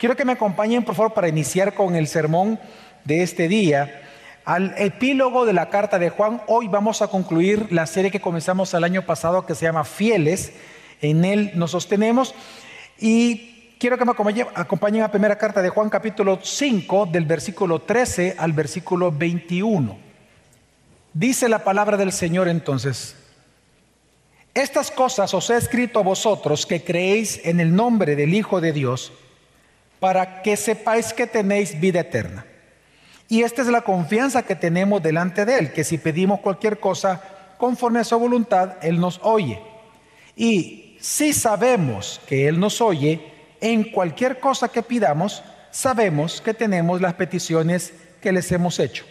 Quiero que me acompañen, por favor, para iniciar con el sermón de este día, al epílogo de la carta de Juan. Hoy vamos a concluir la serie que comenzamos el año pasado, que se llama Fieles. En él nos sostenemos. Y quiero que me acompañen a primera carta de Juan, capítulo 5, del versículo 13 al versículo 21. Dice la palabra del Señor entonces: estas cosas os he escrito a vosotros que creéis en el nombre del Hijo de Dios, para que sepáis que tenéis vida eterna. Y esta es la confianza que tenemos delante de Él, que si pedimos cualquier cosa conforme a su voluntad, Él nos oye. Y si sabemos que Él nos oye, en cualquier cosa que pidamos, sabemos que tenemos las peticiones que les hemos hecho.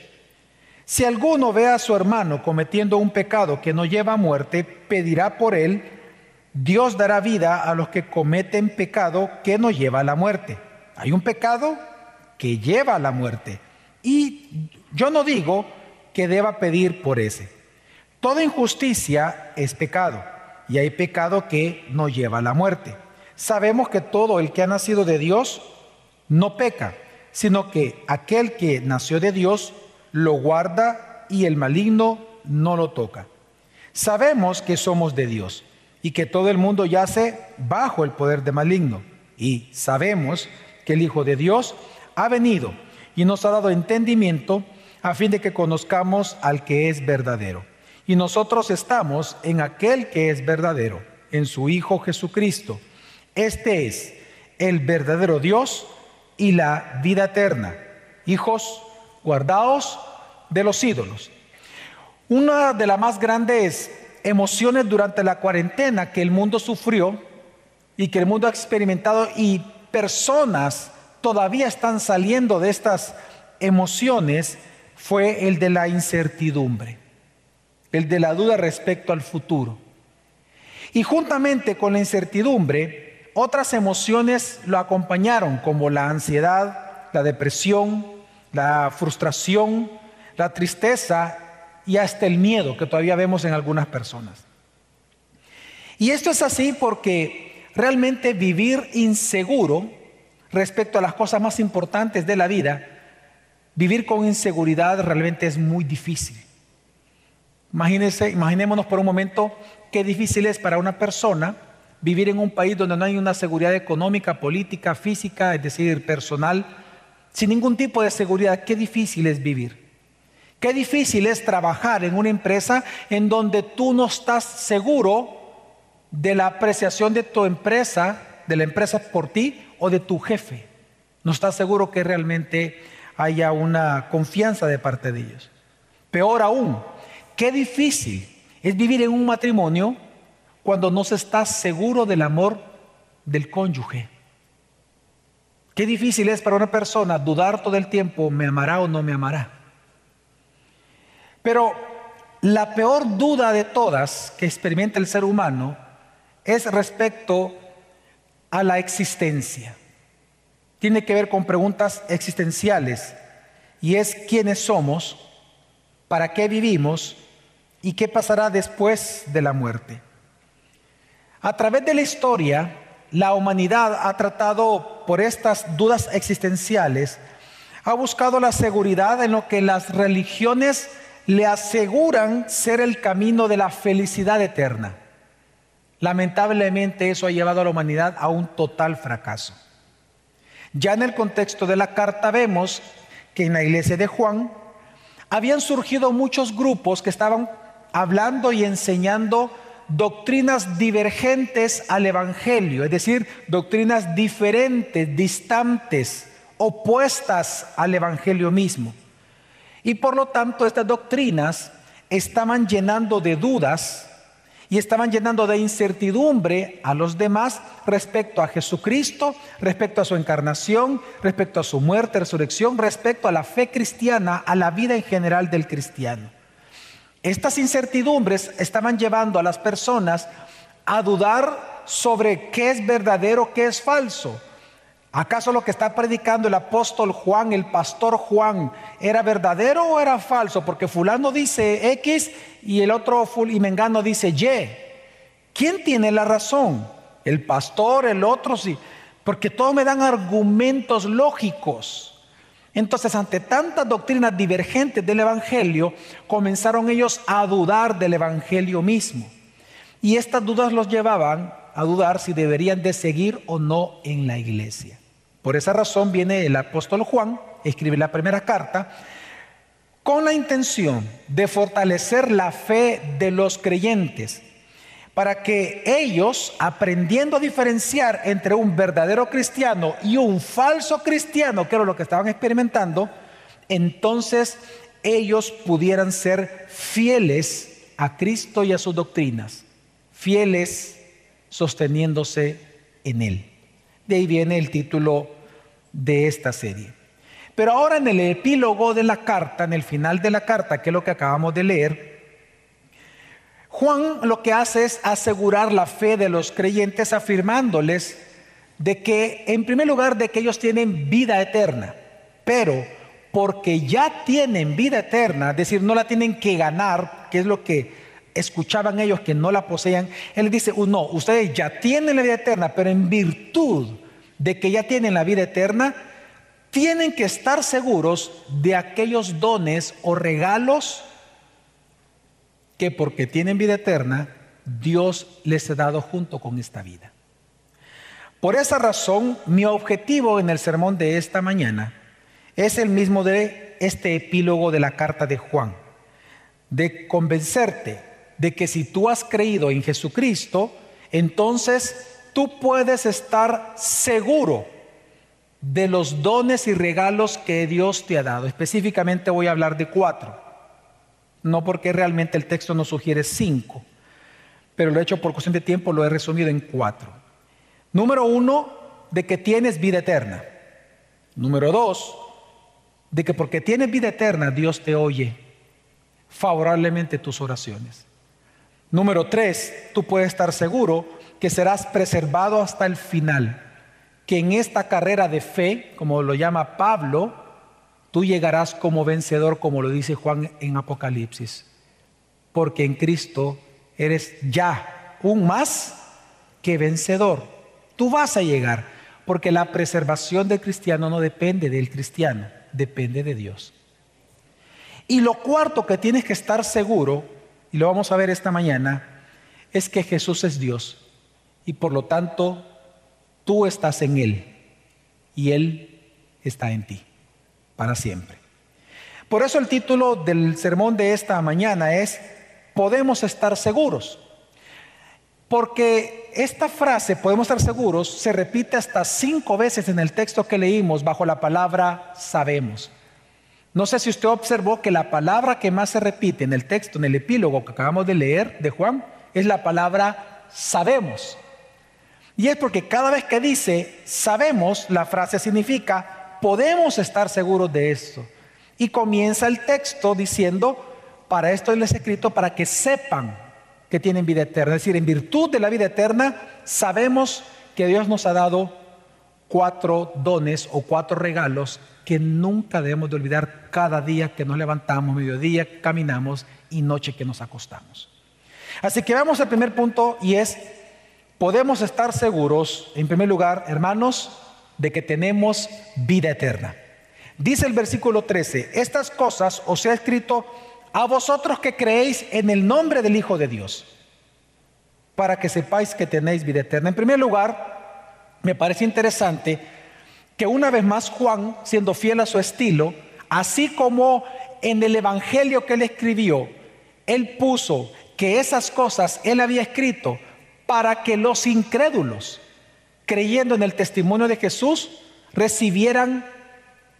Si alguno ve a su hermano cometiendo un pecado que no lleva a muerte, pedirá por él. Dios dará vida a los que cometen pecado que no lleva a la muerte. Hay un pecado que lleva a la muerte, y yo no digo que deba pedir por ese. Toda injusticia es pecado, y hay pecado que no lleva a la muerte. Sabemos que todo el que ha nacido de Dios no peca, sino que aquel que nació de Dios lo guarda, y el maligno no lo toca. Sabemos que somos de Dios y que todo el mundo yace bajo el poder del maligno. Y sabemos que el Hijo de Dios ha venido y nos ha dado entendimiento a fin de que conozcamos al que es verdadero. Y nosotros estamos en aquel que es verdadero, en su Hijo Jesucristo. Este es el verdadero Dios y la vida eterna. Hijos, guardaos de los ídolos. Una de las más grandes emociones durante la cuarentena que el mundo sufrió y que el mundo ha experimentado, y personas todavía están saliendo de estas emociones, fue el de la incertidumbre, el de la duda respecto al futuro. Y juntamente con la incertidumbre, otras emociones lo acompañaron, como la ansiedad, la depresión, la frustración, la tristeza y hasta el miedo que todavía vemos en algunas personas. Y esto es así porque realmente vivir inseguro respecto a las cosas más importantes de la vida, vivir con inseguridad realmente es muy difícil. Imaginémonos por un momento qué difícil es para una persona vivir en un país donde no hay una seguridad económica, política, física, es decir, personal, sin ningún tipo de seguridad. Qué difícil es vivir. Qué difícil es trabajar en una empresa en donde tú no estás seguro de la apreciación de tu empresa, de la empresa por ti o de tu jefe. No estás seguro que realmente haya una confianza de parte de ellos. Peor aún, qué difícil es vivir en un matrimonio cuando no se está seguro del amor del cónyuge. Qué difícil es para una persona dudar todo el tiempo, ¿me amará o no me amará? Pero la peor duda de todas que experimenta el ser humano es respecto a la existencia. Tiene que ver con preguntas existenciales, y es quiénes somos, para qué vivimos y qué pasará después de la muerte. A través de la historia, la humanidad ha tratado por estas dudas existenciales, ha buscado la seguridad en lo que las religiones le aseguran ser el camino de la felicidad eterna. Lamentablemente eso ha llevado a la humanidad a un total fracaso. Ya en el contexto de la carta vemos que en la iglesia de Juan habían surgido muchos grupos que estaban hablando y enseñando doctrinas divergentes al evangelio, es decir, doctrinas diferentes, distantes, opuestas al evangelio mismo. Y por lo tanto estas doctrinas estaban llenando de dudas y estaban llenando de incertidumbre a los demás respecto a Jesucristo, respecto a su encarnación, respecto a su muerte, resurrección, respecto a la fe cristiana, a la vida en general del cristiano. Estas incertidumbres estaban llevando a las personas a dudar sobre qué es verdadero, qué es falso. ¿Acaso lo que está predicando el apóstol Juan, el pastor Juan, era verdadero o era falso? Porque fulano dice X y el otro y mengano dice Y. ¿Quién tiene la razón? ¿El pastor, el otro? Sí. porque todos me dan argumentos lógicos. Entonces, ante tantas doctrinas divergentes del Evangelio, comenzaron ellos a dudar del Evangelio mismo. Y estas dudas los llevaban a dudar si deberían de seguir o no en la iglesia. Por esa razón viene el apóstol Juan, escribe la primera carta, con la intención de fortalecer la fe de los creyentes, para que ellos, aprendiendo a diferenciar entre un verdadero cristiano y un falso cristiano, que era lo que estaban experimentando, entonces ellos pudieran ser fieles a Cristo y a sus doctrinas, fieles sosteniéndose en Él. De ahí viene el título de esta serie. Pero ahora en el epílogo de la carta, en el final de la carta, que es lo que acabamos de leer, Juan lo que hace es asegurar la fe de los creyentes, afirmándoles de que, en primer lugar, de que ellos tienen vida eterna, pero porque ya tienen vida eterna, es decir, no la tienen que ganar, que es lo que escuchaban ellos que no la poseían. Él les dice, no, ustedes ya tienen la vida eterna, pero en virtud de que ya tienen la vida eterna, tienen que estar seguros de aquellos dones o regalos que, porque tienen vida eterna, Dios les ha dado junto con esta vida. Por esa razón, mi objetivo en el sermón de esta mañana es el mismo de este epílogo de la carta de Juan, de convencerte de que si tú has creído en Jesucristo, entonces tú puedes estar seguro de los dones y regalos que Dios te ha dado. Específicamente voy a hablar de 4. No porque realmente el texto nos sugiere 5, pero lo he hecho por cuestión de tiempo, lo he resumido en 4. Número 1, de que tienes vida eterna. Número 2, de que porque tienes vida eterna, Dios te oye favorablemente tus oraciones. Número 3, tú puedes estar seguro que serás preservado hasta el final, que en esta carrera de fe, como lo llama Pablo, tú llegarás como vencedor, como lo dice Juan en Apocalipsis, porque en Cristo eres ya un más que vencedor. Tú vas a llegar, porque la preservación del cristiano no depende del cristiano, depende de Dios. Y lo cuarto que tienes que estar seguro, y lo vamos a ver esta mañana, es que Jesús es Dios, y por lo tanto tú estás en Él, y Él está en ti para siempre. Por eso el título del sermón de esta mañana es podemos estar seguros, porque esta frase podemos estar seguros se repite hasta 5 veces en el texto que leímos bajo la palabra sabemos. No sé si usted observó que la palabra que más se repite en el texto, en el epílogo que acabamos de leer de Juan, es la palabra sabemos. Y es porque cada vez que dice sabemos, la frase significa podemos estar seguros de esto. Y comienza el texto diciendo, para esto les he escrito para que sepan que tienen vida eterna. Es decir, en virtud de la vida eterna, sabemos que Dios nos ha dado 4 dones o 4 regalos que nunca debemos de olvidar cada día que nos levantamos, mediodía, caminamos y noche que nos acostamos. Así que vamos al primer punto y es, podemos estar seguros, en primer lugar, hermanos, de que tenemos vida eterna. Dice el versículo 13, estas cosas os he escrito a vosotros que creéis en el nombre del Hijo de Dios, para que sepáis que tenéis vida eterna. En primer lugar, me parece interesante que una vez más Juan, siendo fiel a su estilo, así como en el evangelio que él escribió, él puso que esas cosas él había escrito para que los incrédulos, creyendo en el testimonio de Jesús, recibieran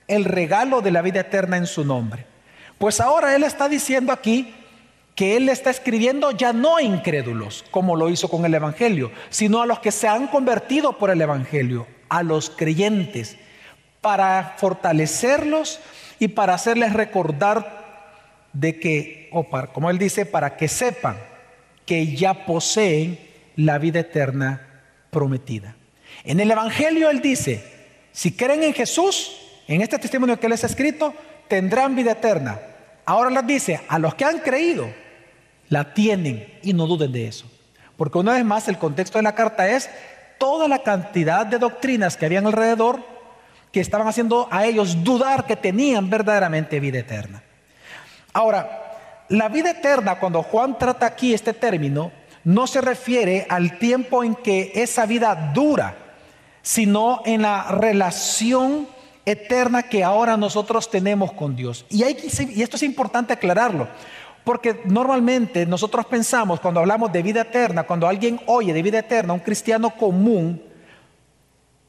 el regalo de la vida eterna en su nombre. Pues ahora él está diciendo aquí que él está escribiendo ya no a incrédulos, como lo hizo con el evangelio, sino a los que se han convertido por el evangelio, a los creyentes, para fortalecerlos y para hacerles recordar de que, como él dice, para que sepan que ya poseen la vida eterna prometida. En el evangelio él dice, si creen en Jesús, en este testimonio que les he escrito, tendrán vida eterna. Ahora les dice, a los que han creído, la tienen y no duden de eso. Porque una vez más el contexto de la carta es, toda la cantidad de doctrinas que habían alrededor que estaban haciendo a ellos dudar que tenían verdaderamente vida eterna. Ahora, la vida eterna, cuando Juan trata aquí este término, no se refiere al tiempo en que esa vida dura, sino en la relación eterna que ahora nosotros tenemos con Dios. Y esto es importante aclararlo, porque normalmente nosotros pensamos, cuando hablamos de vida eterna, cuando alguien oye de vida eterna, un cristiano común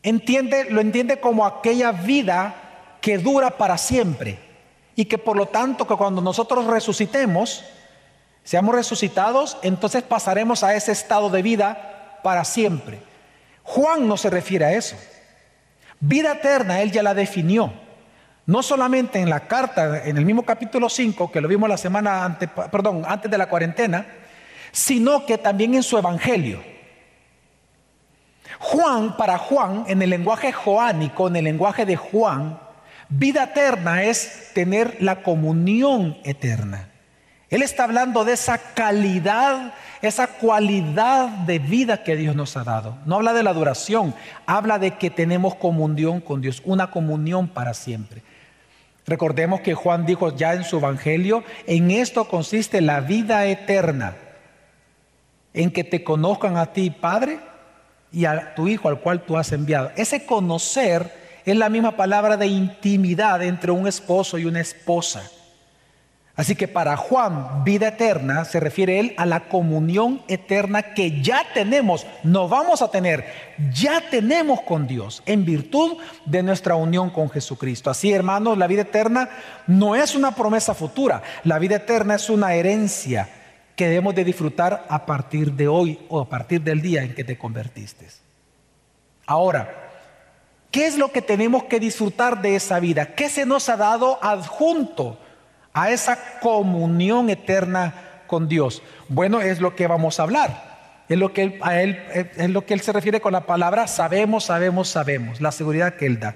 lo entiende como aquella vida que dura para siempre, y que por lo tanto que cuando nosotros resucitemos, seamos resucitados, entonces pasaremos a ese estado de vida para siempre. Juan no se refiere a eso. Vida eterna él ya la definió, no solamente en la carta, en el mismo capítulo 5 que lo vimos la semana antes de la cuarentena, sino que también en su evangelio. Para Juan, en el lenguaje joánico, en el lenguaje de Juan, vida eterna es tener la comunión eterna. Él está hablando de esa calidad, esa cualidad de vida que Dios nos ha dado. No habla de la duración, habla de que tenemos comunión con Dios, una comunión para siempre. Recordemos que Juan dijo ya en su evangelio, en esto consiste la vida eterna, en que te conozcan a ti, Padre, y a tu Hijo al cual tú has enviado. Ese conocer es la misma palabra de intimidad entre un esposo y una esposa. Así que para Juan, vida eterna se refiere él a la comunión eterna que ya tenemos, no vamos a tener, ya tenemos con Dios en virtud de nuestra unión con Jesucristo. Así, hermanos, la vida eterna no es una promesa futura, la vida eterna es una herencia que debemos de disfrutar a partir de hoy o a partir del día en que te convertiste. Ahora, ¿qué es lo que tenemos que disfrutar de esa vida? ¿Qué se nos ha dado adjunto a esa comunión eterna con Dios? Bueno, es lo que vamos a hablar. Es lo que él se refiere con la palabra sabemos, la seguridad que él da.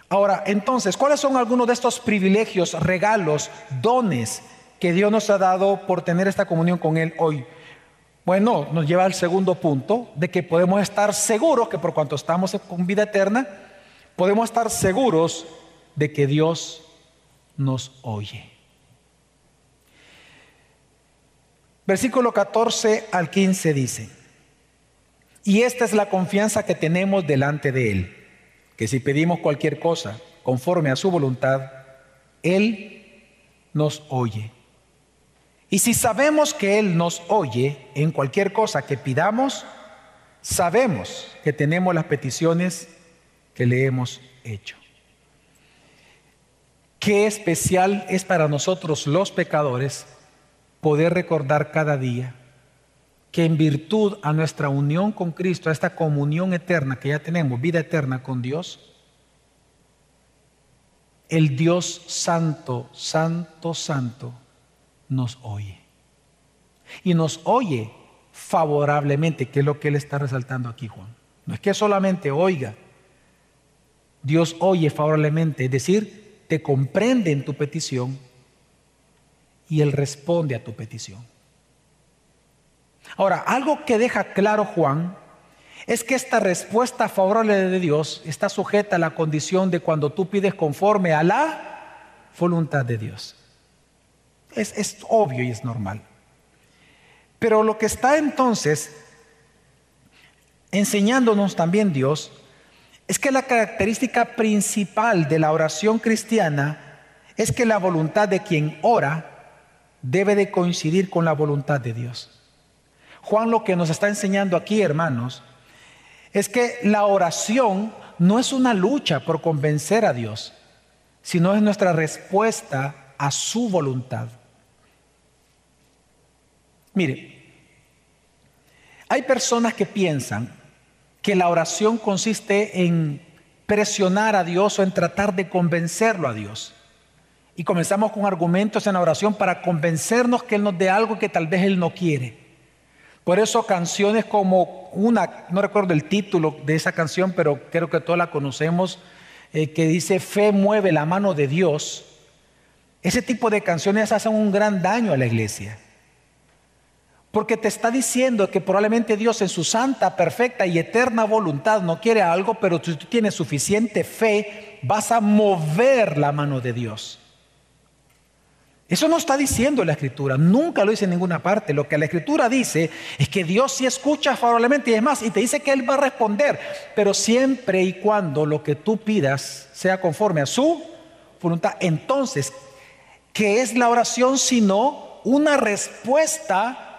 Ahora, entonces, ¿cuáles son algunos de estos privilegios, regalos, dones que Dios nos ha dado por tener esta comunión con Él hoy? Bueno, nos lleva al segundo punto, de que podemos estar seguros que por cuanto estamos con vida eterna, podemos estar seguros de que Dios nos oye. Versículo 14 al 15 dice: y esta es la confianza que tenemos delante de Él, que si pedimos cualquier cosa conforme a su voluntad, Él nos oye. Y si sabemos que Él nos oye en cualquier cosa que pidamos, sabemos que tenemos las peticiones que le hemos hecho. Qué especial es para nosotros los pecadores poder recordar cada día que en virtud a nuestra unión con Cristo, a esta comunión eterna que ya tenemos, vida eterna con Dios, el Dios santo, santo, santo nos oye. Y nos oye favorablemente, que es lo que él está resaltando aquí, Juan. No es que solamente oiga, Dios oye favorablemente, es decir, te comprende en tu petición y Él responde a tu petición. Ahora, algo que deja claro Juan es que esta respuesta favorable de Dios está sujeta a la condición de cuando tú pides conforme a la voluntad de Dios. Es obvio y es normal. Pero lo que está entonces enseñándonos también Dios es que la característica principal de la oración cristiana es que la voluntad de quien ora debe de coincidir con la voluntad de Dios. Juan lo que nos está enseñando aquí, hermanos, es que la oración no es una lucha por convencer a Dios, sino es nuestra respuesta a su voluntad. Mire, hay personas que piensan que la oración consiste en presionar a Dios o en tratar de convencerlo a Dios. Y comenzamos con argumentos en la oración para convencernos que Él nos dé algo que tal vez Él no quiere. Por eso canciones como no recuerdo el título de esa canción, pero creo que todos la conocemos, que dice fe mueve la mano de Dios. Ese tipo de canciones hacen un gran daño a la iglesia. Porque te está diciendo que probablemente Dios en su santa, perfecta y eterna voluntad no quiere algo, pero si tú tienes suficiente fe, vas a mover la mano de Dios. Eso no está diciendo la Escritura, nunca lo dice en ninguna parte. Lo que la Escritura dice es que Dios sí escucha favorablemente y es más, y te dice que Él va a responder, pero siempre y cuando lo que tú pidas sea conforme a su voluntad. Entonces, ¿qué es la oración sino una respuesta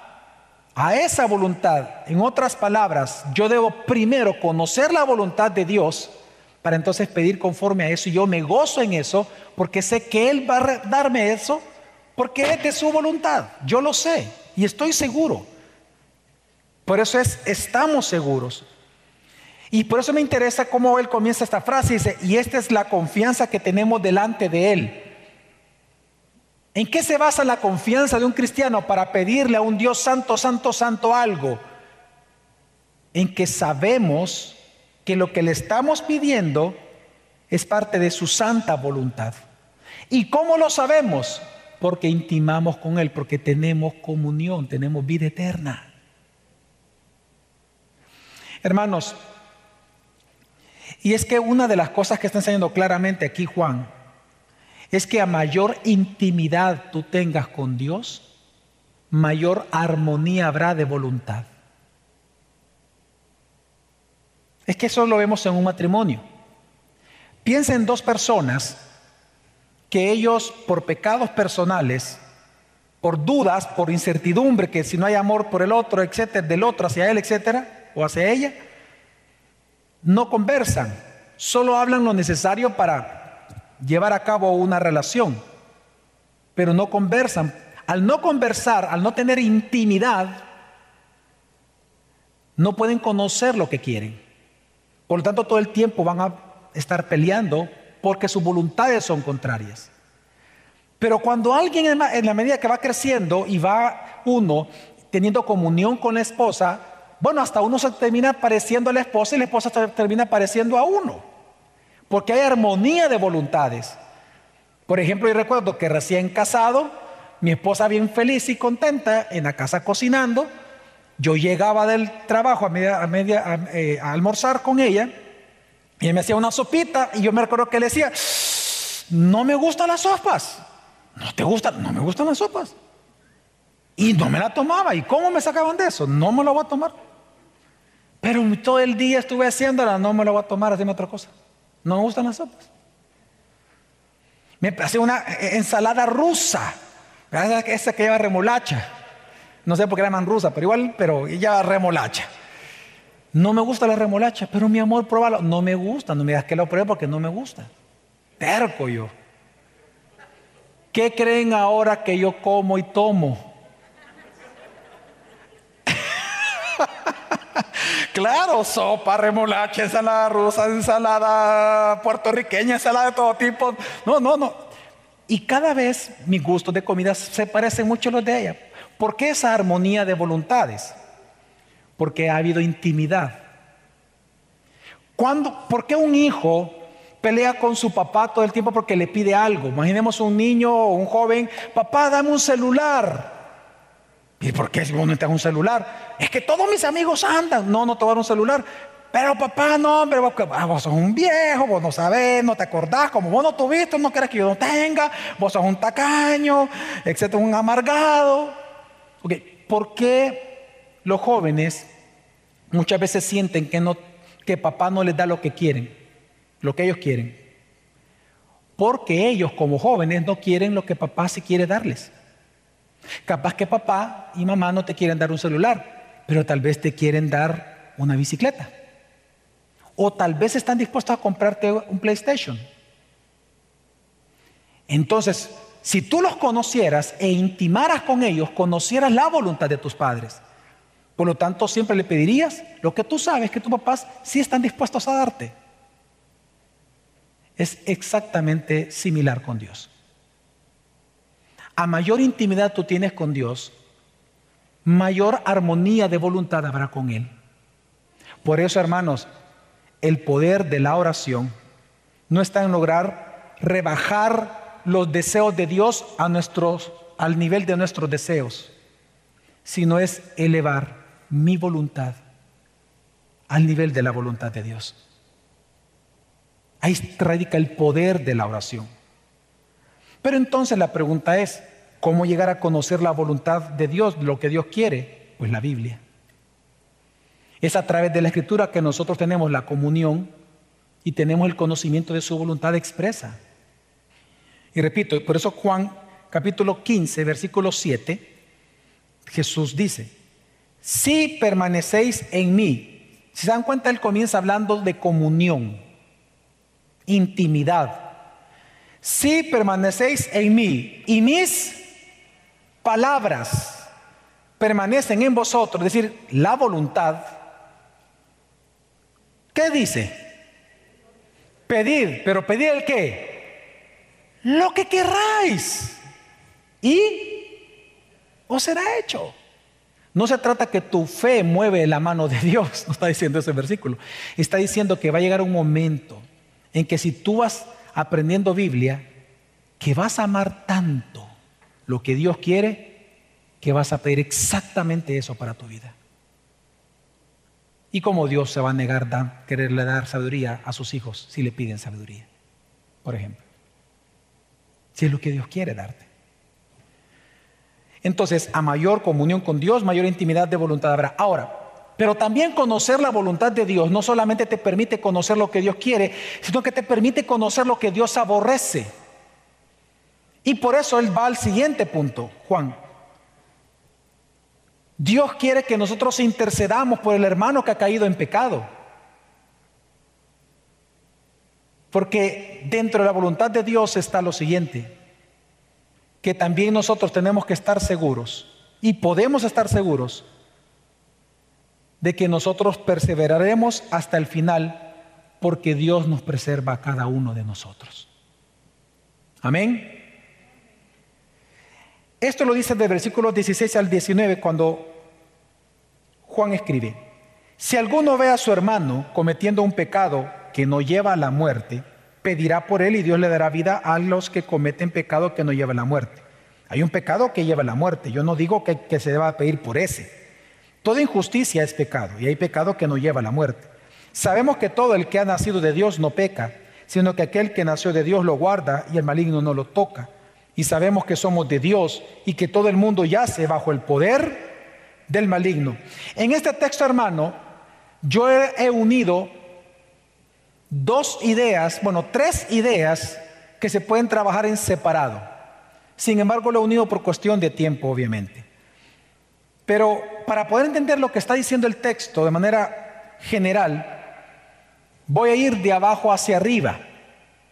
a esa voluntad? En otras palabras, yo debo primero conocer la voluntad de Dios para entonces pedir conforme a eso, y yo me gozo en eso porque sé que Él va a darme eso porque es de su voluntad. Yo lo sé y estoy seguro. Por eso estamos seguros. Y por eso me interesa cómo él comienza esta frase. Dice, y esta es la confianza que tenemos delante de Él. ¿En qué se basa la confianza de un cristiano para pedirle a un Dios santo, santo, santo algo? En que sabemos que lo que le estamos pidiendo es parte de su santa voluntad. ¿Y cómo lo sabemos? Porque intimamos con Él, porque tenemos comunión, tenemos vida eterna. Hermanos, y es que una de las cosas que está enseñando claramente aquí Juan, es que a mayor intimidad tú tengas con Dios, mayor armonía habrá de voluntad. Es que eso lo vemos en un matrimonio. Piensa en dos personas que ellos, por pecados personales, por dudas, por incertidumbre, que si no hay amor por el otro, etcétera, del otro hacia él, etcétera, o hacia ella, no conversan, solo hablan lo necesario para llevar a cabo una relación, pero no conversan. Al no conversar, al no tener intimidad, no pueden conocer lo que quieren. Por lo tanto, todo el tiempo van a estar peleando porque sus voluntades son contrarias. Pero cuando alguien en la medida que va creciendo y va uno teniendo comunión con la esposa, bueno, hasta uno se termina pareciendo a la esposa y la esposa termina pareciendo a uno, porque hay armonía de voluntades. Por ejemplo, yo recuerdo que recién casado, mi esposa bien feliz y contenta en la casa cocinando, yo llegaba del trabajo a almorzar con ella, y ella me hacía una sopita, y yo me recuerdo que le decía, no me gustan las sopas. ¿No te gustan? No me gustan las sopas. Y no me la tomaba. ¿Y cómo me sacaban de eso? No me la voy a tomar. Pero todo el día estuve haciéndola, no me la voy a tomar, haciendo otra cosa. No me gustan las sopas. Me hacía una ensalada rusa, esa que lleva remolacha. No sé por qué la llaman rusa, pero igual, pero ella remolacha. No me gusta la remolacha, pero mi amor, pruébalo. No me gusta, no me digas que lo pruebe porque no me gusta. Terco yo. ¿Qué creen ahora que yo como y tomo? Claro, sopa, remolacha, ensalada rusa, ensalada puertorriqueña, ensalada de todo tipo. No. Y cada vez mis gustos de comida se parecen mucho a los de ella. ¿Por qué esa armonía de voluntades? Porque ha habido intimidad. ¿Por qué un hijo pelea con su papá todo el tiempo porque le pide algo? Imaginemos un niño o un joven, papá, dame un celular. ¿Y por qué si vos no te das un celular? Es que todos mis amigos andan. No te voy a dar un celular. Pero papá, no, hombre, vos sos un viejo, vos no sabés, no te acordás, como vos no tuviste, no querés que yo no tenga, vos sos un tacaño, etcétera, un amargado. Okay. ¿Por qué los jóvenes muchas veces sienten que papá no les da lo que quieren, lo que ellos quieren? Porque ellos como jóvenes no quieren lo que papá sí quiere darles. Capaz que papá y mamá no te quieren dar un celular, pero tal vez te quieren dar una bicicleta. O tal vez están dispuestos a comprarte un PlayStation. Entonces, si tú los conocieras e intimaras con ellos, conocieras la voluntad de tus padres. Por lo tanto, siempre le pedirías lo que tú sabes que tus papás sí están dispuestos a darte. Es exactamente similar con Dios. A mayor intimidad tú tienes con Dios, mayor armonía de voluntad habrá con Él. Por eso, hermanos, el poder de la oración no está en lograr rebajar los deseos de Dios al nivel de nuestros deseos, sino es elevar mi voluntad al nivel de la voluntad de Dios. Ahí radica el poder de la oración. Pero entonces la pregunta es, ¿cómo llegar a conocer la voluntad de Dios, lo que Dios quiere? Pues la Biblia. Es a través de la Escritura que nosotros tenemos la comunión y tenemos el conocimiento de su voluntad expresa. Y repito, por eso Juan capítulo 15, versículo 7, Jesús dice, si permanecéis en mí. Si se dan cuenta, él comienza hablando de comunión, intimidad. Si permanecéis en mí y mis palabras permanecen en vosotros, es decir, la voluntad, ¿qué dice? Pedid, pero pedid el qué? Lo que querráis y os será hecho. No se trata que tu fe mueve la mano de Dios, no está diciendo ese versículo. Está diciendo que va a llegar un momento en que si tú vas aprendiendo Biblia, que vas a amar tanto lo que Dios quiere, que vas a pedir exactamente eso para tu vida. ¿Y cómo Dios se va a negar a quererle dar sabiduría a sus hijos si le piden sabiduría? Por ejemplo, si es lo que Dios quiere darte. Entonces, a mayor comunión con Dios, mayor intimidad de voluntad habrá. Ahora, pero también conocer la voluntad de Dios no solamente te permite conocer lo que Dios quiere, sino que te permite conocer lo que Dios aborrece. Y por eso él va al siguiente punto, Juan. Dios quiere que nosotros intercedamos por el hermano que ha caído en pecado. Porque dentro de la voluntad de Dios está lo siguiente, que también nosotros tenemos que estar seguros y podemos estar seguros de que nosotros perseveraremos hasta el final porque Dios nos preserva a cada uno de nosotros. Amén. Esto lo dice del versículo 16 al 19 cuando Juan escribe: si alguno ve a su hermano cometiendo un pecado que no lleva a la muerte, pedirá por él y Dios le dará vida a los que cometen pecado que no lleva a la muerte. Hay un pecado que lleva a la muerte. Yo no digo que se deba pedir por ese. Toda injusticia es pecado y hay pecado que no lleva a la muerte. Sabemos que todo el que ha nacido de Dios no peca, sino que aquel que nació de Dios lo guarda y el maligno no lo toca. Y sabemos que somos de Dios y que todo el mundo yace bajo el poder del maligno. En este texto, hermano, yo he unido tres ideas que se pueden trabajar en separado. Sin embargo, lo he unido por cuestión de tiempo, obviamente. Pero para poder entender lo que está diciendo el texto de manera general, voy a ir de abajo hacia arriba.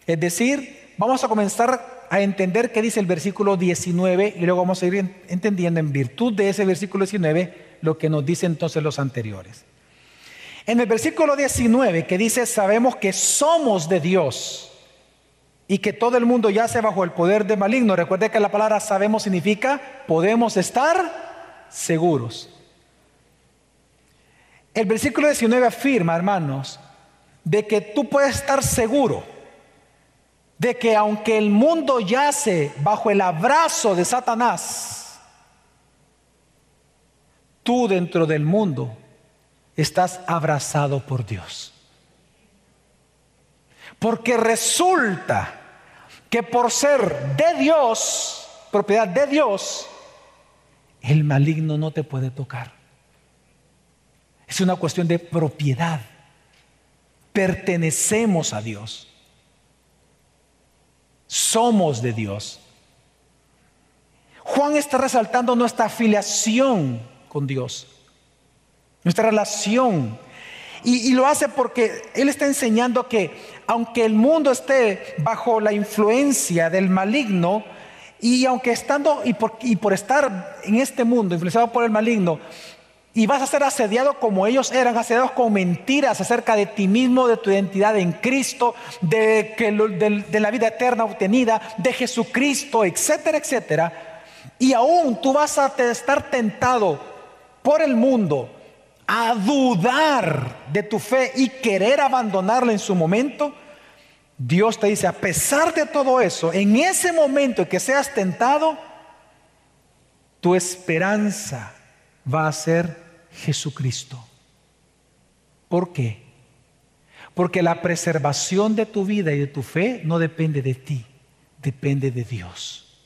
Es decir, vamos a comenzar a entender qué dice el versículo 19 y luego vamos a ir entendiendo en virtud de ese versículo 19 lo que nos dice entonces los anteriores. En el versículo 19 que dice, sabemos que somos de Dios y que todo el mundo yace bajo el poder del maligno. Recuerde que la palabra sabemos significa podemos estar seguros. El versículo 19 afirma, hermanos, de que tú puedes estar seguro de que aunque el mundo yace bajo el abrazo de Satanás, tú dentro del mundo estás abrazado por Dios. Porque resulta que por ser de Dios, propiedad de Dios, el maligno no te puede tocar. Es una cuestión de propiedad. Pertenecemos a Dios. Somos de Dios. Juan está resaltando nuestra afiliación con Dios, nuestra relación. Y lo hace porque él está enseñando que aunque el mundo esté bajo la influencia del maligno, y aunque estando y por estar en este mundo influenciado por el maligno, y vas a ser asediado como ellos eran, asediados con mentiras acerca de ti mismo, de tu identidad en Cristo, de la vida eterna obtenida, de Jesucristo, etcétera, etcétera. Y aún tú vas a estar tentado por el mundo a dudar de tu fe y querer abandonarla en su momento. Dios te dice, a pesar de todo eso, en ese momento que seas tentado, tu esperanza va a ser Jesucristo. ¿Por qué? Porque la preservación de tu vida y de tu fe no depende de ti, depende de Dios,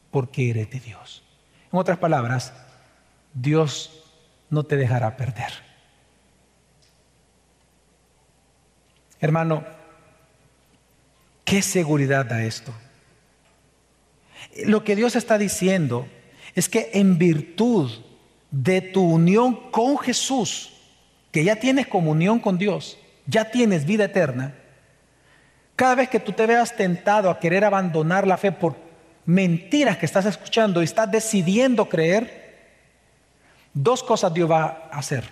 porque eres de Dios. En otras palabras, Dios no te dejará perder. Hermano, ¿qué seguridad da esto? Lo que Dios está diciendo es que en virtud de tu unión con Jesús, que ya tienes comunión con Dios, ya tienes vida eterna, cada vez que tú te veas tentado a querer abandonar la fe por mentiras que estás escuchando y estás decidiendo creer, dos cosas Dios va a hacer.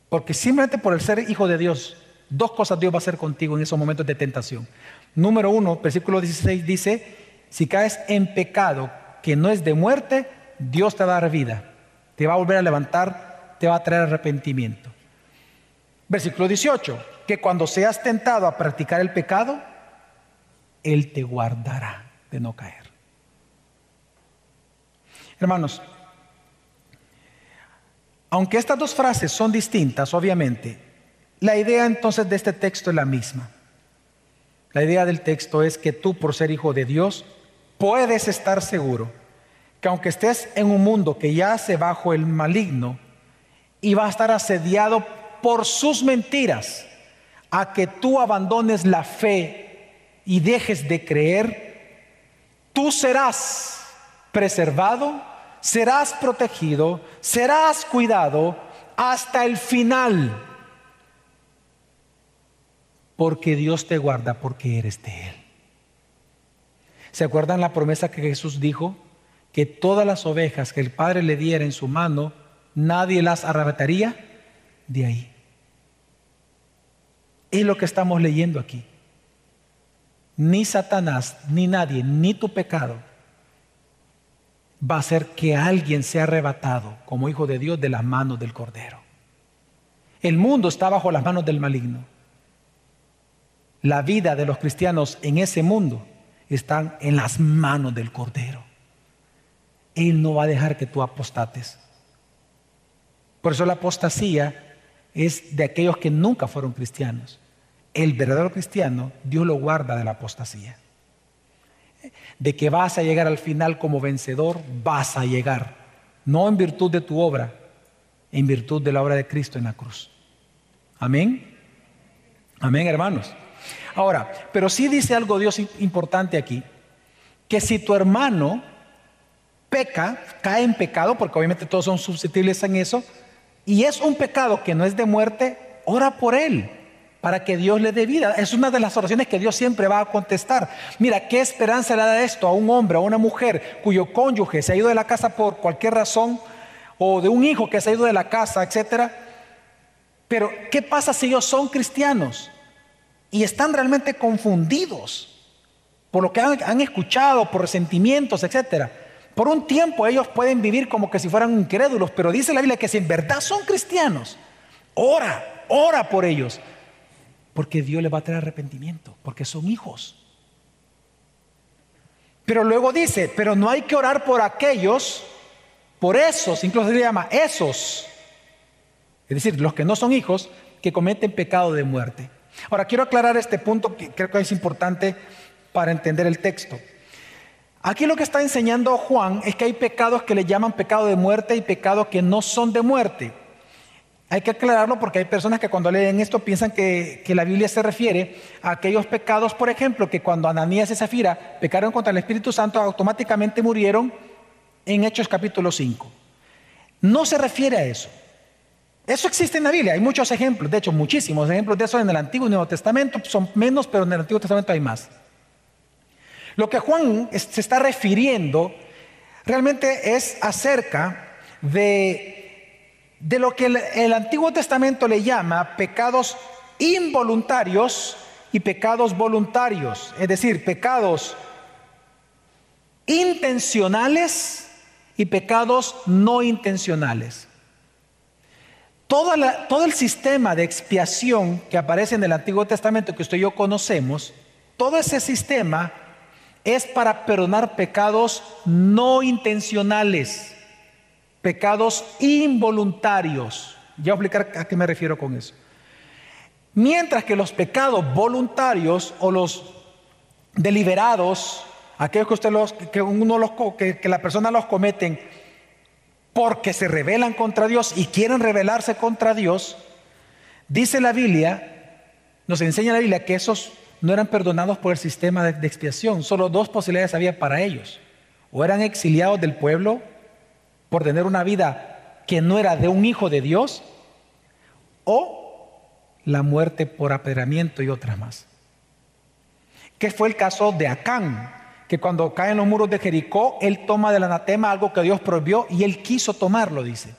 Porque simplemente por el ser hijo de Dios, dos cosas Dios va a hacer contigo en esos momentos de tentación. Número 1, versículo 16 dice: si caes en pecado que no es de muerte, Dios te va a dar vida, te va a volver a levantar, te va a traer arrepentimiento. Versículo 18, que cuando seas tentado a practicar el pecado, Él te guardará de no caer. Hermanos, aunque estas dos frases son distintas, obviamente, la idea entonces de este texto es la misma. La idea del texto es que tú, por ser hijo de Dios, puedes estar seguro que aunque estés en un mundo que yace bajo el maligno y va a estar asediado por sus mentiras, a que tú abandones la fe y dejes de creer, tú serás preservado, serás protegido, serás cuidado hasta el final, porque Dios te guarda, porque eres de Él. ¿Se acuerdan la promesa que Jesús dijo? Que todas las ovejas que el Padre le diera en su mano, nadie las arrebataría de ahí. Es lo que estamos leyendo aquí. Ni Satanás, ni nadie, ni tu pecado va a hacer que alguien sea arrebatado como hijo de Dios de las manos del Cordero. El mundo está bajo las manos del maligno. La vida de los cristianos en ese mundo están en las manos del Cordero. Él no va a dejar que tú apostates. Por eso la apostasía es de aquellos que nunca fueron cristianos. El verdadero cristiano, Dios lo guarda de la apostasía. De que vas a llegar al final como vencedor, vas a llegar. No en virtud de tu obra, en virtud de la obra de Cristo en la cruz. Amén. Amén, hermanos. Ahora, pero sí dice algo Dios importante aquí, que si tu hermano peca, cae en pecado, porque obviamente todos son susceptibles en eso, y es un pecado que no es de muerte, ora por él, para que Dios le dé vida. Es una de las oraciones que Dios siempre va a contestar. Mira, ¿qué esperanza le da esto a un hombre, a una mujer cuyo cónyuge se ha ido de la casa por cualquier razón, o de un hijo que se ha ido de la casa, etcétera? Pero, ¿qué pasa si ellos son cristianos y están realmente confundidos por lo que han escuchado, por resentimientos, etcétera? Por un tiempo ellos pueden vivir como que si fueran incrédulos, pero dice la Biblia que si en verdad son cristianos, ora por ellos, porque Dios les va a traer arrepentimiento, porque son hijos. Pero luego dice, pero no hay que orar por aquellos, por esos, incluso se le llama esos, es decir, los que no son hijos, que cometen pecado de muerte. Ahora quiero aclarar este punto que creo que es importante para entender el texto. Aquí lo que está enseñando Juan es que hay pecados que le llaman pecado de muerte y pecados que no son de muerte. Hay que aclararlo porque hay personas que cuando leen esto piensan que la Biblia se refiere a aquellos pecados, por ejemplo, que cuando Ananías y Zafira pecaron contra el Espíritu Santo automáticamente murieron en Hechos capítulo 5. No se refiere a eso. Eso existe en la Biblia, hay muchos ejemplos, de hecho muchísimos ejemplos de eso en el Antiguo y Nuevo Testamento, son menos, pero en el Antiguo Testamento hay más. Lo que Juan se está refiriendo realmente es acerca de lo que el Antiguo Testamento le llama pecados involuntarios y pecados voluntarios, es decir, pecados intencionales y pecados no intencionales. Todo el sistema de expiación que aparece en el Antiguo Testamento que usted y yo conocemos, todo ese sistema es para perdonar pecados no intencionales. pecados involuntarios. Ya voy a explicar a qué me refiero con eso. Mientras que los pecados voluntarios o los deliberados, aquellos que la persona los cometen porque se rebelan contra Dios y quieren rebelarse contra Dios, dice la Biblia, nos enseña la Biblia que esos no eran perdonados por el sistema de expiación. Solo dos posibilidades había para ellos: o eran exiliados del pueblo por tener una vida que no era de un hijo de Dios, o la muerte por apedreamiento y otras más. Que fue el caso de Acán, que cuando caen los muros de Jericó, él toma del anatema algo que Dios prohibió y él quiso tomarlo, dice.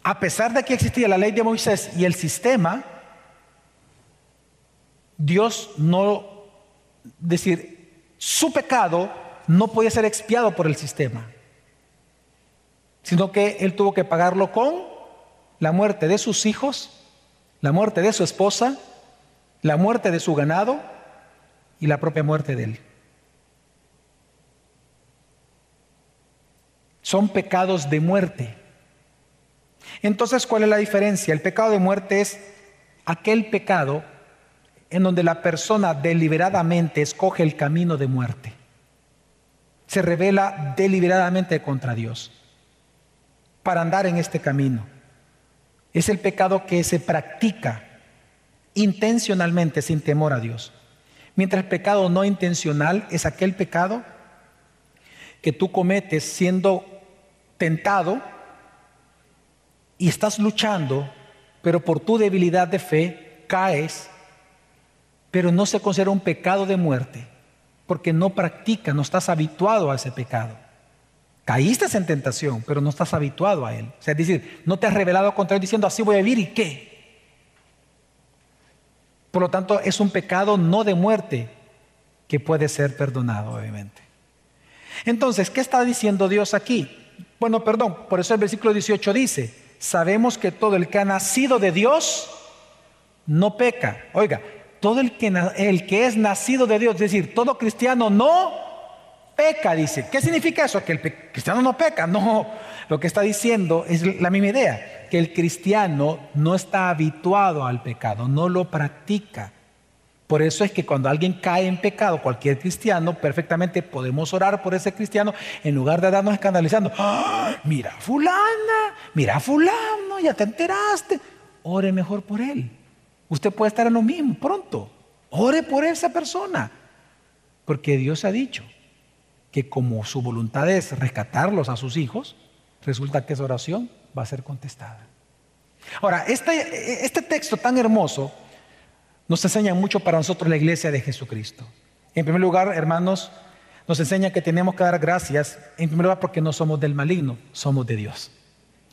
A pesar de que existía la ley de Moisés y el sistema, Dios no, su pecado no podía ser expiado por el sistema, sino que él tuvo que pagarlo con la muerte de sus hijos, la muerte de su esposa, la muerte de su ganado y la propia muerte de él. Son pecados de muerte. Entonces, ¿cuál es la diferencia? El pecado de muerte es aquel pecado en donde la persona deliberadamente escoge el camino de muerte. Se rebela deliberadamente contra Dios para andar en este camino. Es el pecado que se practica intencionalmente sin temor a Dios. Mientras el pecado no intencional es aquel pecado que tú cometes siendo tentado y estás luchando, pero por tu debilidad de fe caes, pero no se considera un pecado de muerte porque no practicas, no estás habituado a ese pecado. Caíste en tentación, pero no estás habituado a él. O sea, es decir, no te has rebelado contra él diciendo así voy a vivir y qué. Por lo tanto, es un pecado no de muerte que puede ser perdonado, obviamente. Entonces, ¿qué está diciendo Dios aquí? Bueno, perdón, por eso el versículo 18 dice: sabemos que todo el que ha nacido de Dios no peca. Oiga, todo el que es nacido de Dios, es decir, todo cristiano no peca, dice. ¿Qué significa eso? Que el cristiano no peca. No, lo que está diciendo es la misma idea, que el cristiano no está habituado al pecado, no lo practica. Por eso es que cuando alguien cae en pecado, cualquier cristiano, perfectamente podemos orar por ese cristiano en lugar de darnos escandalizando. ¡Ah! Mira fulana, mira fulano, ya te enteraste. Ore mejor por él. Usted puede estar en lo mismo pronto. Ore por esa persona. Porque Dios ha dicho que como su voluntad es rescatarlos a sus hijos, resulta que esa oración va a ser contestada. Ahora, este texto tan hermoso nos enseña mucho para nosotros la iglesia de Jesucristo. En primer lugar, hermanos, nos enseña que tenemos que dar gracias, en primer lugar porque no somos del maligno, somos de Dios.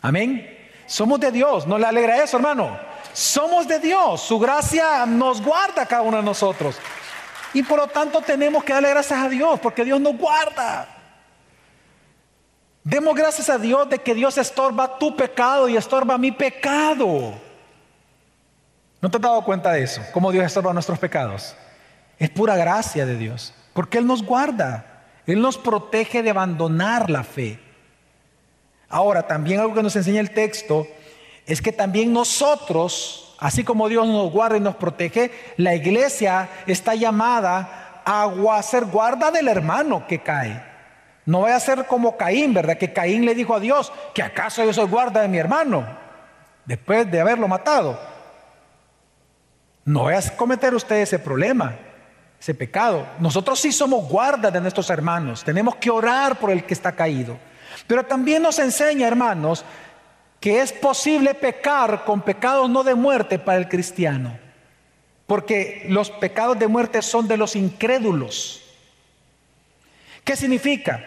Amén. Somos de Dios. ¿No le alegra eso, hermano? Somos de Dios. Su gracia nos guarda a cada uno de nosotros. Y por lo tanto tenemos que darle gracias a Dios porque Dios nos guarda. Demos gracias a Dios de que Dios estorba tu pecado y estorba mi pecado. ¿No te has dado cuenta de eso? ¿Cómo Dios estorba nuestros pecados? Es pura gracia de Dios, porque Él nos guarda. Él nos protege de abandonar la fe. Ahora, también algo que nos enseña el texto es que también nosotros, así como Dios nos guarda y nos protege, la iglesia está llamada a ser guarda del hermano que cae. No vaya a ser como Caín, ¿verdad? Que Caín le dijo a Dios, ¿que acaso yo soy guarda de mi hermano? Después de haberlo matado. No vaya a cometer usted ese problema, ese pecado. Nosotros sí somos guardas de nuestros hermanos. Tenemos que orar por el que está caído. Pero también nos enseña, hermanos, que es posible pecar con pecados no de muerte para el cristiano. Porque los pecados de muerte son de los incrédulos. ¿Qué significa?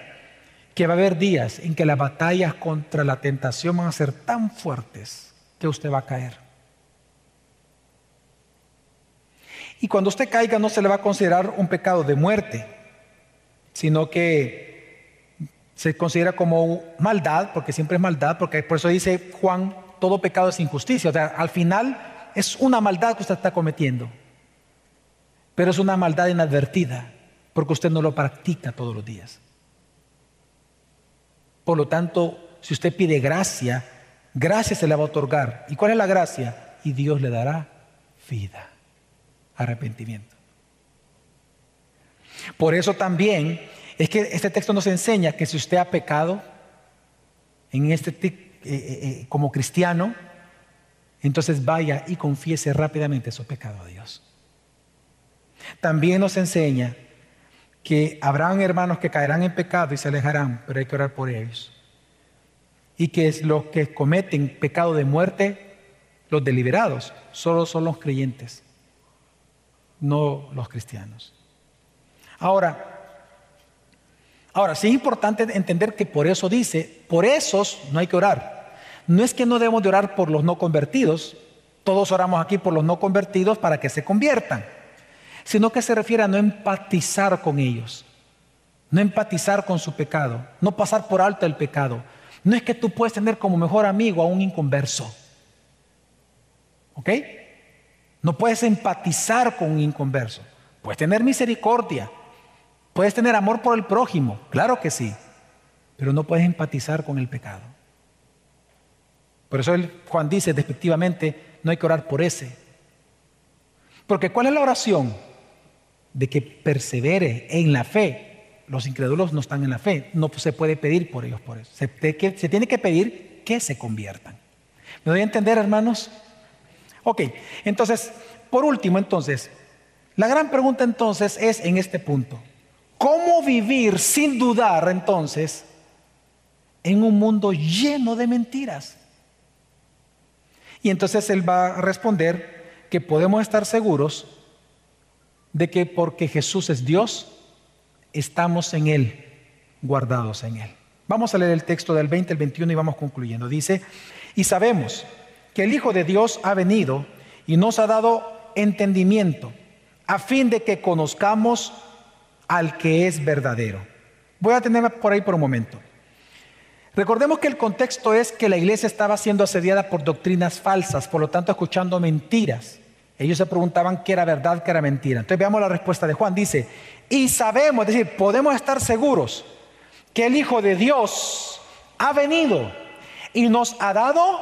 Que va a haber días en que las batallas contra la tentación van a ser tan fuertes que usted va a caer. Y cuando usted caiga no se le va a considerar un pecado de muerte, sino que se considera como maldad, porque siempre es maldad, porque por eso dice Juan, todo pecado es injusticia. O sea, al final es una maldad que usted está cometiendo, pero es una maldad inadvertida, porque usted no lo practica todos los días. Por lo tanto, si usted pide gracia, gracia se le va a otorgar. ¿Y cuál es la gracia? Y Dios le dará vida, arrepentimiento. Por eso también es que este texto nos enseña que si usted ha pecado como cristiano, entonces vaya y confiese rápidamente su pecado a Dios. También nos enseña que habrán hermanos que caerán en pecado y se alejarán, pero hay que orar por ellos. Y que los que cometen pecado de muerte, los deliberados, solo son los creyentes, no los cristianos. Ahora, sí es importante entender que por eso dice, por esos no hay que orar. No es que no debemos de orar por los no convertidos, todos oramos aquí por los no convertidos para que se conviertan, sino que se refiere a no empatizar con ellos, no empatizar con su pecado, no pasar por alto el pecado. No es que tú puedes tener como mejor amigo a un inconverso, ¿ok? No puedes empatizar con un inconverso, puedes tener misericordia, puedes tener amor por el prójimo, claro que sí, pero no puedes empatizar con el pecado. Por eso Juan dice despectivamente, no hay que orar por ese. Porque ¿cuál es la oración? De que persevere en la fe. Los incrédulos no están en la fe, no se puede pedir por ellos por eso. Se tiene que pedir que se conviertan. ¿Me doy a entender, hermanos? Ok, entonces, por último, entonces, la gran pregunta entonces es en este punto. ¿Cómo vivir sin dudar entonces en un mundo lleno de mentiras? Y entonces él va a responder que podemos estar seguros de que porque Jesús es Dios, estamos en Él, guardados en Él. Vamos a leer el texto del 20 al 21 y vamos concluyendo. Dice, y sabemos que el Hijo de Dios ha venido y nos ha dado entendimiento, a fin de que conozcamos al que es verdadero. Voy a tenerme por ahí por un momento. Recordemos que el contexto es que la iglesia estaba siendo asediada por doctrinas falsas, por lo tanto escuchando mentiras. Ellos se preguntaban qué era verdad, qué era mentira. Entonces veamos la respuesta de Juan. Dice, y sabemos, es decir, podemos estar seguros que el Hijo de Dios ha venido y nos ha dado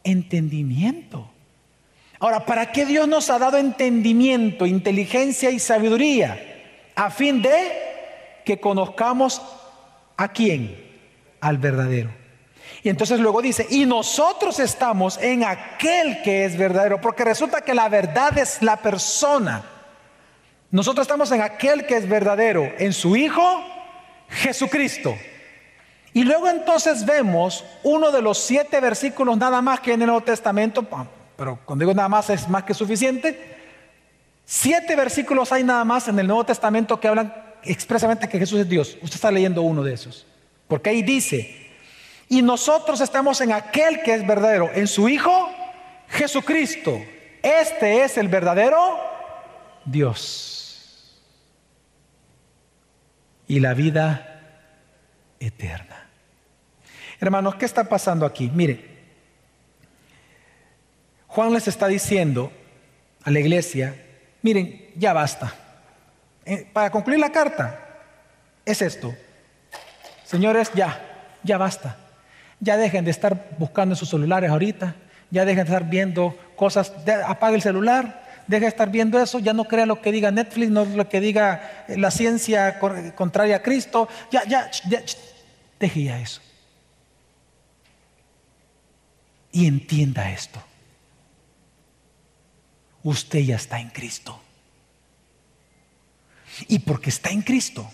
entendimiento. Ahora, ¿para qué Dios nos ha dado entendimiento, inteligencia y sabiduría? A fin de que conozcamos ¿a quién? Al verdadero. Y entonces luego dice, y nosotros estamos en aquel que es verdadero, porque resulta que la verdad es la persona. Nosotros estamos en aquel que es verdadero, en su Hijo Jesucristo. Y luego entonces vemos uno de los 7 versículos nada más que en el Nuevo Testamento, pero cuando digo nada más es más que suficiente. 7 versículos hay nada más en el Nuevo Testamento que hablan expresamente que Jesús es Dios. Usted está leyendo uno de esos, porque ahí dice, y nosotros estamos en aquel que es verdadero, en su Hijo Jesucristo. Este es el verdadero Dios y la vida eterna. Hermanos, ¿qué está pasando aquí? Mire, Juan les está diciendo a la iglesia, miren, ya basta. Para concluir la carta, es esto. Señores, ya basta. Ya dejen de estar buscando en sus celulares ahorita. Ya dejen de estar viendo cosas. Apague el celular. Deje de estar viendo eso. Ya no crea lo que diga Netflix, no lo que diga la ciencia contraria a Cristo. Ya. Deje ya eso. Y entienda esto. Usted ya está en Cristo. Y porque está en Cristo,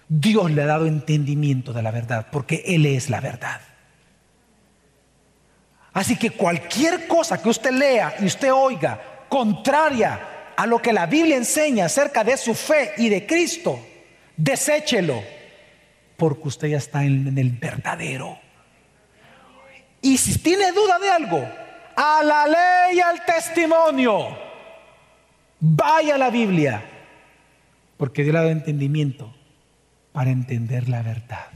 Dios le ha dado entendimiento de la verdad, porque Él es la verdad. Así que cualquier cosa que usted lea y usted oiga contraria a lo que la Biblia enseña acerca de su fe y de Cristo, deséchelo, porque usted ya está en el verdadero. Y si tiene duda de algo, a la ley y al testimonio, vaya a la Biblia, porque Dios le ha dado entendimiento para entender la verdad.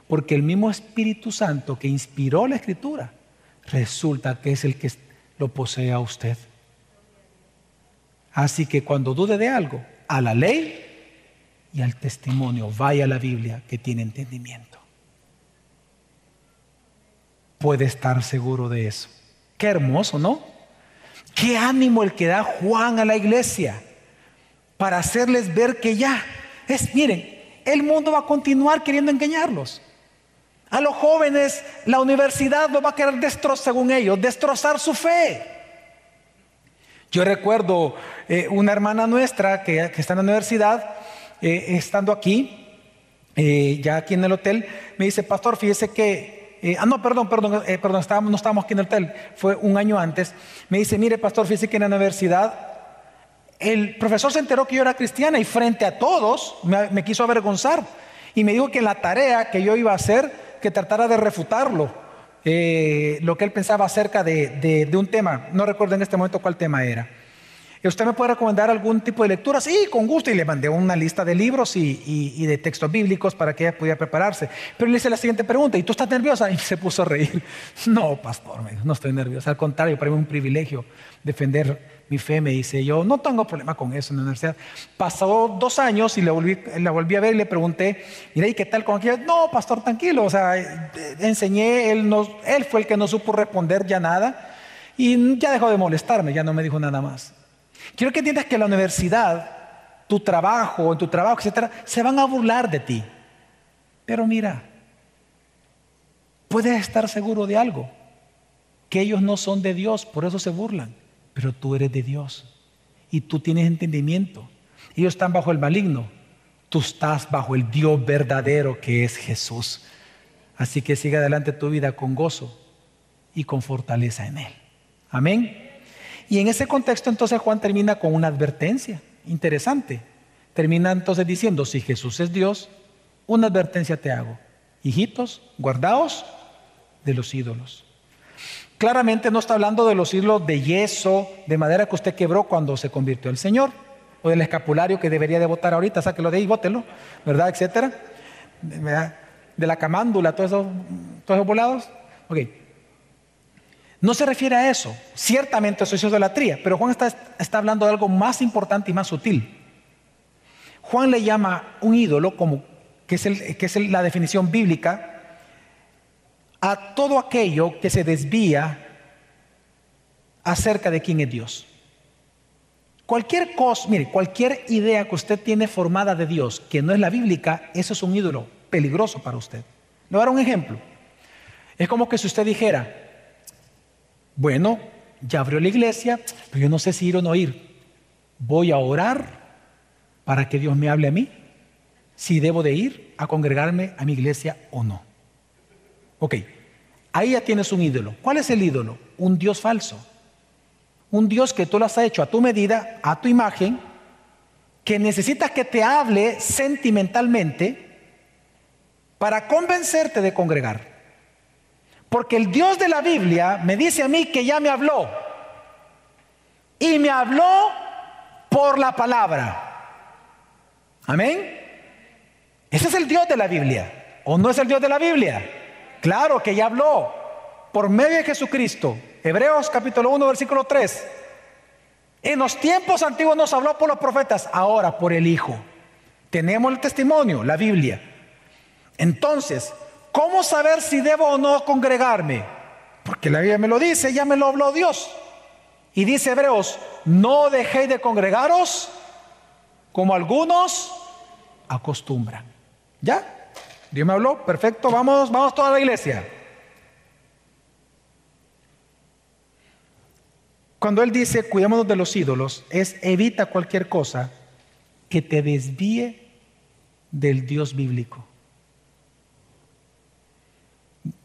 Porque el mismo Espíritu Santo que inspiró la Escritura resulta que es el que lo posee a usted. Así que cuando dude de algo, a la ley y al testimonio, vaya a la Biblia que tiene entendimiento. puede estar seguro de eso. Qué hermoso, ¿no? Qué ánimo el que da Juan a la iglesia para hacerles ver que miren, el mundo va a continuar queriendo engañarlos. A los jóvenes, la universidad los va a querer destrozar, según ellos, destrozar su fe. Yo recuerdo una hermana nuestra que está en la universidad, estando aquí, ya aquí en el hotel, me dice: pastor, fíjese que, no estábamos aquí en el hotel, fue un año antes. Me dice: mire, pastor, fíjese que en la universidad el profesor se enteró que yo era cristiana y frente a todos me quiso avergonzar y me dijo que en la tarea que yo iba a hacer, que tratara de refutarlo, lo que él pensaba acerca de un tema. No recuerdo en este momento cuál tema era. ¿Usted me puede recomendar algún tipo de lectura? Sí, con gusto. Y le mandé una lista de libros y de textos bíblicos para que ella pudiera prepararse. Pero le hice la siguiente pregunta: ¿y tú estás nerviosa? Y se puso a reír. No, pastor, me dijo, no estoy nerviosa. Al contrario, para mí es un privilegio defender mi fe, me dice. Yo no tengo problema con eso en la universidad. Pasó 2 años y la volví a ver y le pregunté: mira, ¿y qué tal con aquella? No, pastor, tranquilo. O sea, enseñé, él fue el que no supo responder ya nada. Y ya dejó de molestarme, ya no me dijo nada más. Quiero que entiendas que en la universidad, en tu trabajo, etcétera, se van a burlar de ti. Pero mira, puedes estar seguro de algo: que ellos no son de Dios, por eso se burlan. Pero tú eres de Dios y tú tienes entendimiento. Ellos están bajo el maligno, tú estás bajo el Dios verdadero, que es Jesús. Así que sigue adelante tu vida con gozo y con fortaleza en Él. Amén. Y en ese contexto entonces Juan termina con una advertencia interesante. Termina entonces diciendo: si Jesús es Dios, una advertencia te hago: hijitos, guardaos de los ídolos. Claramente no está hablando de los ídolos de yeso, de madera, que usted quebró cuando se convirtió al Señor, o del escapulario que debería de botar ahorita, sáquelo de ahí, bótelo, ¿verdad? Etcétera, ¿verdad? De la camándula, todos esos volados. Ok. No se refiere a eso. Ciertamente eso es idolatría, pero Juan está hablando de algo más importante y más sutil. Juan le llama un ídolo, que es la definición bíblica, a todo aquello que se desvía acerca de quién es Dios. Cualquier cosa, mire, cualquier idea que usted tiene formada de Dios que no es la bíblica, eso es un ídolo peligroso para usted. Le voy a dar un ejemplo. Es como que si usted dijera: bueno, ya abrió la iglesia, pero yo no sé si ir o no ir. Voy a orar para que Dios me hable a mí, si debo de ir a congregarme a mi iglesia o no. Ok, ahí ya tienes un ídolo. ¿Cuál es el ídolo? Un Dios falso. Un Dios que tú lo has hecho a tu medida, a tu imagen, que necesitas que te hable sentimentalmente para convencerte de congregar. Porque el Dios de la Biblia me dice a mí que ya me habló. Y me habló por la palabra. Amén. Ese es el Dios de la Biblia. ¿O no es el Dios de la Biblia? Claro que ya habló por medio de Jesucristo. Hebreos capítulo 1 versículo 3. En los tiempos antiguos nos habló por los profetas, ahora por el Hijo. Tenemos el testimonio, la Biblia. Entonces, ¿cómo saber si debo o no congregarme? Porque la Biblia me lo dice, ya me lo habló Dios. Y dice Hebreos: no dejéis de congregaros como algunos acostumbran. ¿Ya? Dios me habló, perfecto, vamos toda la iglesia. Cuando Él dice cuidémonos de los ídolos, es evita cualquier cosa que te desvíe del Dios bíblico,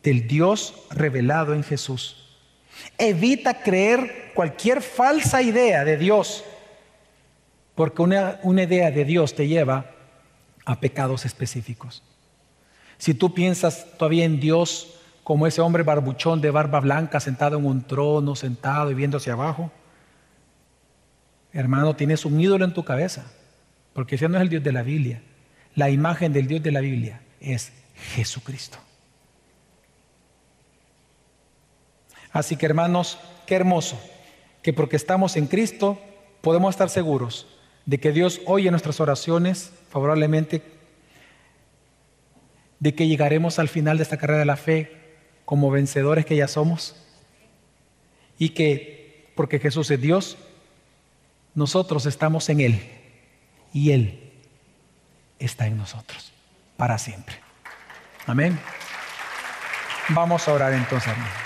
del Dios revelado en Jesús. Evita creer cualquier falsa idea de Dios, porque una idea de Dios te lleva a pecados específicos. Si tú piensas todavía en Dios como ese hombre barbuchón de barba blanca sentado en un trono, sentado y viendo hacia abajo, hermano, tienes un ídolo en tu cabeza, porque ese no es el Dios de la Biblia. La imagen del Dios de la Biblia es Jesucristo. Así que, hermanos, qué hermoso que porque estamos en Cristo podemos estar seguros de que Dios oye nuestras oraciones favorablemente, de que llegaremos al final de esta carrera de la fe como vencedores que ya somos. Y que, porque Jesús es Dios, nosotros estamos en Él y Él está en nosotros para siempre. Amén. Vamos a orar entonces, hermano.